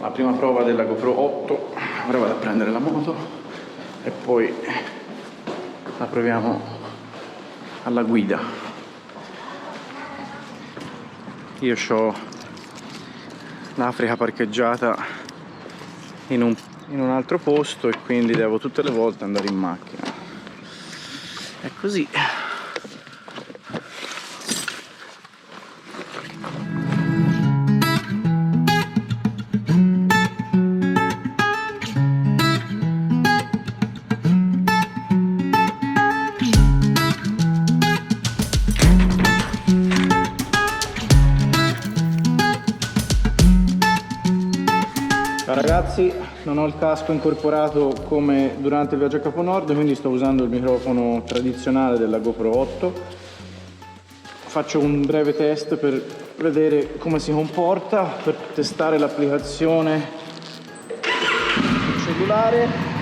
la prima prova della GoPro 8, ora vado a prendere la moto e poi la proviamo alla guida. Io ho l'Africa parcheggiata in un altro posto e quindi devo tutte le volte andare in macchina. È così. Ragazzi, non ho il casco incorporato come durante il viaggio a Capo Nord, quindi sto usando il microfono tradizionale della GoPro 8. Faccio un breve test per vedere come si comporta, per testare l'applicazione sul cellulare.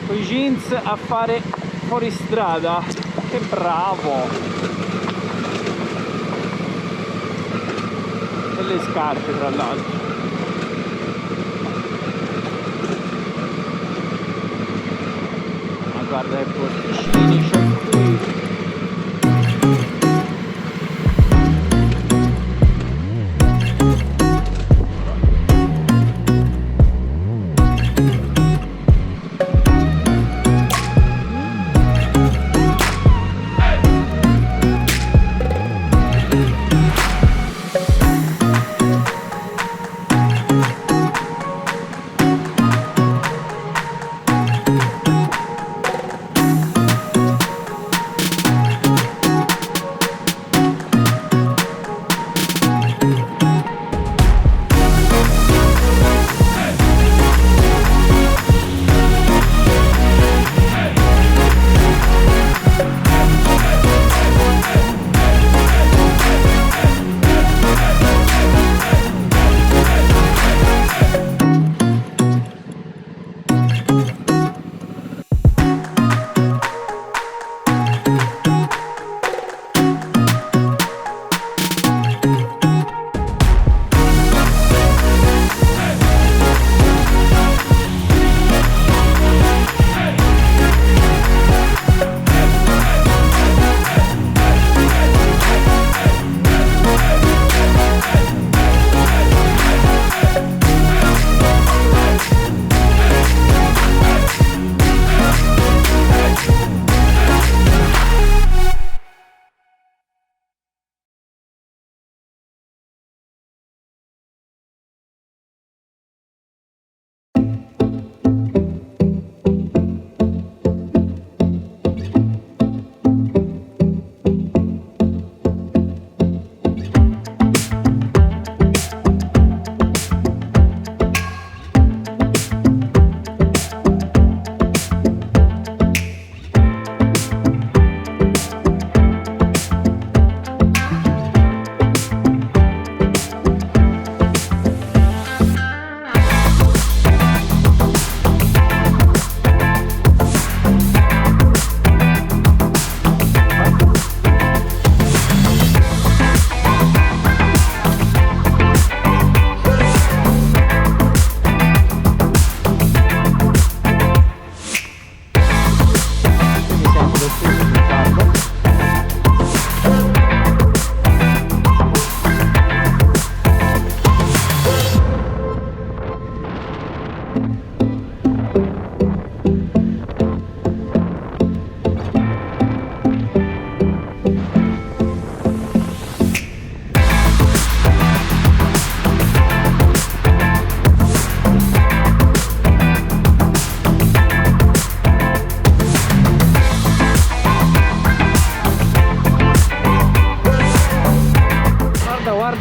Con i jeans a fare fuoristrada, che bravo! E le scarpe tra l'altro. Ma guarda che posticini c'è qui.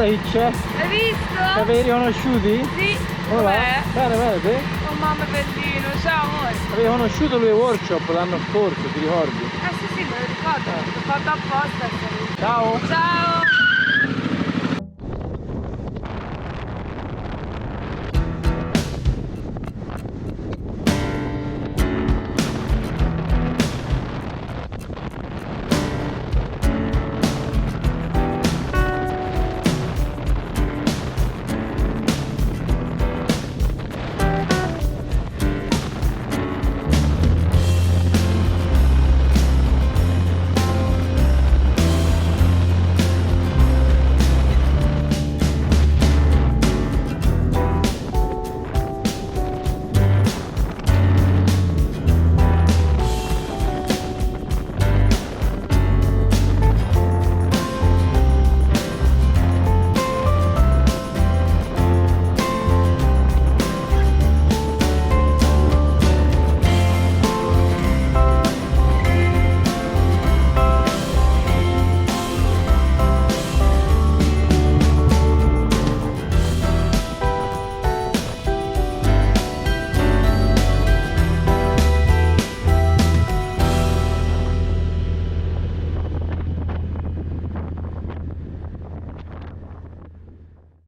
guarda chi c'è. Hai visto? Ti avevi riconosciuti? Sì. Come va? Com'è? Bene, bene, te? Oh mamma bellino, ciao amore. Avevi conosciuto lui workshop l'anno scorso, ti ricordi? Sì, me lo ricordo, l'ho fatto apposta. Ciao! Ciao!